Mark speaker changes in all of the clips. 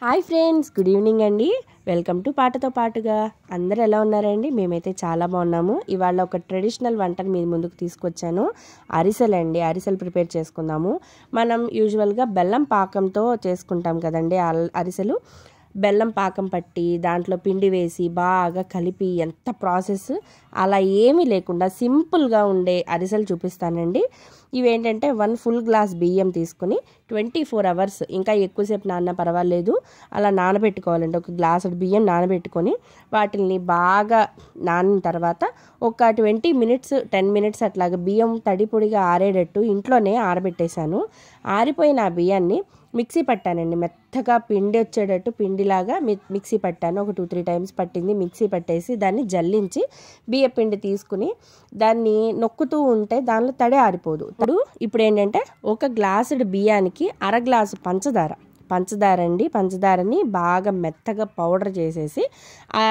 Speaker 1: Hi friends, good evening అండి. Welcome to పాటతో పాటుగా. అందరూ ఎలా ఉన్నారండి? మేమైతే చాలా బాగున్నాము. ఇవాళ ఒక ట్రెడిషనల్ వంటను మీ ముందుకు తీసుకొచ్చాను. అరిసెలండి. అరిసెలు ప్రిపేర్ చేసుకుందాము. మనం యూజువల్గా బెల్లం పాకంతో చేసుకుంటాం కదండి అరిసెలు. బెల్లం పాకం పట్టి దాంట్లో పిండి వేసి బాగా కలిపి ఎంత ప్రాసెస్ అలా ఏమీ లేకుండా సింపుల్గా ఉండే అరిసెలు చూపిస్తానండి. ఇవేంటంటే 1 ఫుల్ గ్లాస్ బియ్యం తీసుకుని 24 అవర్స్, ఇంకా ఎక్కువసేపు నాన్న పర్వాలేదు, అలా నానబెట్టుకోవాలండి. ఒక గ్లాసు బియ్యం నానబెట్టుకొని వాటిని బాగా నానిన తర్వాత ఒక 20 మినిట్స్ 10 మినిట్స్ అట్లాగా బియ్యం తడి పొడిగా ఆరేటట్టు ఇంట్లోనే ఆరబెట్టేశాను. ఆరిపోయిన ఆ బియ్యాన్ని మిక్సీ పట్టానండి. మెత్తగా పిండి వచ్చేటట్టు పిండిలాగా మిక్సీ పట్టాను. ఒక 2-3 టైమ్స్ పట్టింది. మిక్సీ పట్టేసి దాన్ని జల్లించి బియ్య పిండి తీసుకుని దాన్ని నొక్కుతూ ఉంటే దానిలో తడి ఆరిపోదు. ఇప్పుడు ఏంటంటే ఒక గ్లాసుడు బియ్యానికి అర గ్లాసు పంచదారని బాగా మెత్తగా పౌడర్ చేసేసి ఆ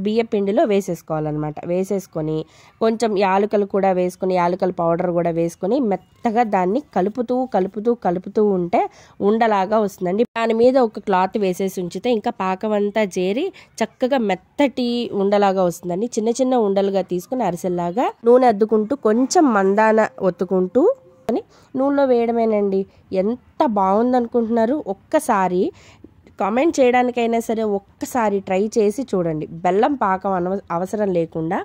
Speaker 1: బియ్య పిండిలో వేసేసుకోవాలన్నమాట. వేసేసుకొని కొంచెం యాలకులు కూడా వేసుకొని, యాలకుల పౌడర్ కూడా వేసుకొని మెత్తగా దాన్ని కలుపుతూ ఉంటే ఉండలాగా వస్తుందండి. దాని మీద ఒక క్లాత్ వేసేసి ఉంచితే ఇంకా పాకం అంతా చేరి చక్కగా మెత్తటి ఉండలాగా వస్తుందండి. చిన్న చిన్న ఉండలుగా తీసుకుని అరిసెల్లాగా నూనె అద్దుకుంటూ కొంచెం మందాన ఒత్తుకుంటూ నూనెలో వేయడమేనండి. ఎంత బాగుందనుకుంటున్నారు? ఒక్కసారి కామెంట్ చేయడానికైనా సరే ఒక్కసారి ట్రై చేసి చూడండి. బెల్లం పాకం అవసరం లేకుండా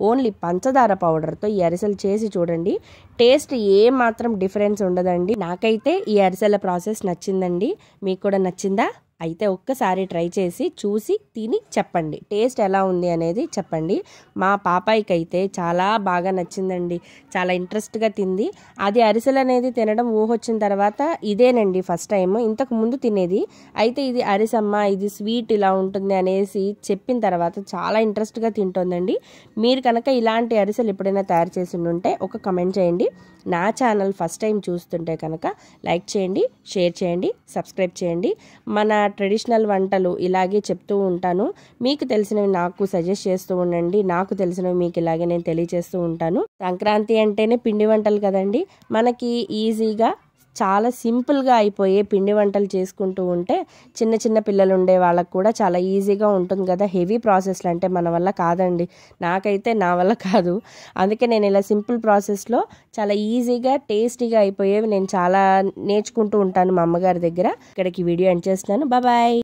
Speaker 1: ఓన్లీ పంచదార పౌడర్తో ఈ అరిసెలు చేసి చూడండి. టేస్ట్ ఏమాత్రం డిఫరెన్స్ ఉండదండి. నాకైతే ఈ అరిసెల ప్రాసెస్ నచ్చిందండి. మీకు కూడా నచ్చిందా? అయితే ఒక్కసారి ట్రై చేసి చూసి తిని చెప్పండి, టేస్ట్ ఎలా ఉంది అనేది చెప్పండి. మా పాపాయికి అయితే చాలా బాగా నచ్చిందండి. చాలా ఇంట్రెస్ట్గా తింది. అది అరిసెలు అనేది తినడం ఊహొచ్చిన తర్వాత ఇదేనండి ఫస్ట్ టైం. ఇంతకు ముందు తినేది. అయితే ఇది అరిసమ్మ, ఇది స్వీట్ ఇలా ఉంటుంది అనేసి చెప్పిన తర్వాత చాలా ఇంట్రెస్ట్గా తింటుందండి. మీరు కనుక ఇలాంటి అరిసెలు ఎప్పుడైనా తయారు చేసి ఉంటే ఒక కమెంట్ చేయండి. నా ఛానల్ ఫస్ట్ టైం చూస్తుంటే కనుక లైక్ చేయండి, షేర్ చేయండి, సబ్స్క్రైబ్ చేయండి. మన ట్రెడిషనల్ వంటలు ఇలాగే చెప్తూ ఉంటాను. మీకు తెలిసినవి నాకు సజెస్ట్ చేస్తూ ఉండండి. నాకు తెలిసినవి మీకు ఇలాగే నేను తెలియజేస్తూ ఉంటాను. సంక్రాంతి అంటేనే పిండి వంటలు కదండి. మనకి ఈజీగా చాలా సింపుల్గా అయిపోయే పిండి వంటలు చేసుకుంటూ ఉంటే చిన్న చిన్న పిల్లలు ఉండే వాళ్ళకు కూడా చాలా ఈజీగా ఉంటుంది కదా. హెవీ ప్రాసెస్లు అంటే మన వల్ల కాదండి. నాకైతే నా వల్ల కాదు. అందుకే నేను ఇలా సింపుల్ ప్రాసెస్లో చాలా ఈజీగా టేస్టీగా అయిపోయేవి నేను చాలా నేర్చుకుంటూ ఉంటాను మా అమ్మగారి దగ్గర. ఇక్కడికి వీడియో ఎండ్ చేస్తున్నాను. బాయ్.